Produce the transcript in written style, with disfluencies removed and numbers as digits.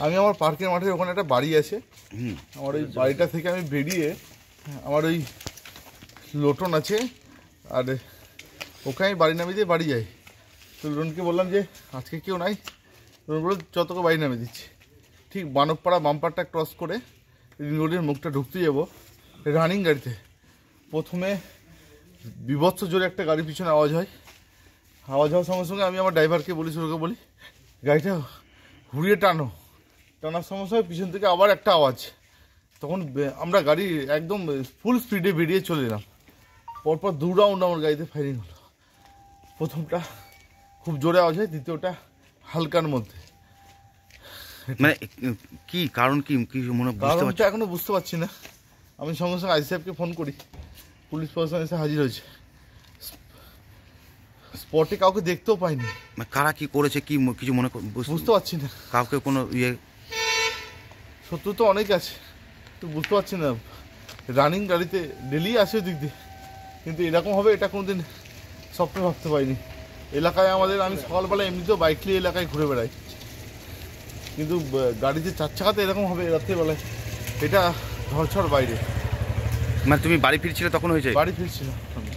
আমি আমার পার্কের মাঠের ওখানে একটা বাড়ি আছে। আমার ওই বাড়িটা থেকে আমি বেরিয়ে আমার ওই লোটন আছে, আর ওখানে বাড়ি নামিয়ে দিয়ে বাড়ি যাই। তো লোটনকে বললাম যে আজকে কেউ নাই, লোটন বলল যতকে বাড়ি নামিয়ে দিচ্ছি। ঠিক বানকপাড়া বাম্পারটা ক্রস করে রোডের মুখটা ঢুকতে যাবো রানিং গাড়িতে, প্রথমে বিভৎস জোরে একটা গাড়ির পিছনে আওয়াজ হয়। আওয়াজ হওয়ার সঙ্গে সঙ্গে আমি আমার ড্রাইভারকে বলি, শুরুকে বলি গাড়িটা ঘুরিয়ে টানার সমস্যা হয়, পিছন থেকে আবার একটা আওয়াজ। তখন আমরা গাড়ি একদম ফুল স্পিডে বেরিয়ে চলে এলাম। পরপর 2 রাউন্ড আমার গাড়িতে ফায়ারিং হলো। প্রথমটা খুব জোরে আওয়াজ হয়, দ্বিতীয়টা হালকার মধ্যে। মানে কি কারণ, কি মনে কারণটা এখনো বুঝতে পারছি না। আমি সঙ্গে সঙ্গে আইসি সাহেবকে ফোন করি, পুলিশ প্রশাসন এসে হাজির হয়েছে। স্পটে কাউকে দেখতেও পাইনি। কারা কি করেছে কি কিছু মনে বুঝতে পারছি না। কাউকে কোনো শত্রু তো অনেক আছে, তো বুঝতে পারছি না। রানিং গাড়িতে ডেলি আসে দিক দিয়ে, কিন্তু এরকম হবে এটা কোনোদিন স্বপ্নে ভাবতে পারিনি। এলাকায় আমাদের, আমি সকালবেলা এমনিতেও বাইক নিয়ে এলাকায় ঘুরে বেড়াই, কিন্তু গাড়িতে 4 চাকাতে এরকম হবে রাত্রিবেলায়, এটা ধরছড় বাইরে। মানে তুমি বাড়ি ফিরছিলে তখন হয়েছে? বাড়ি ফিরছিলাম আমি।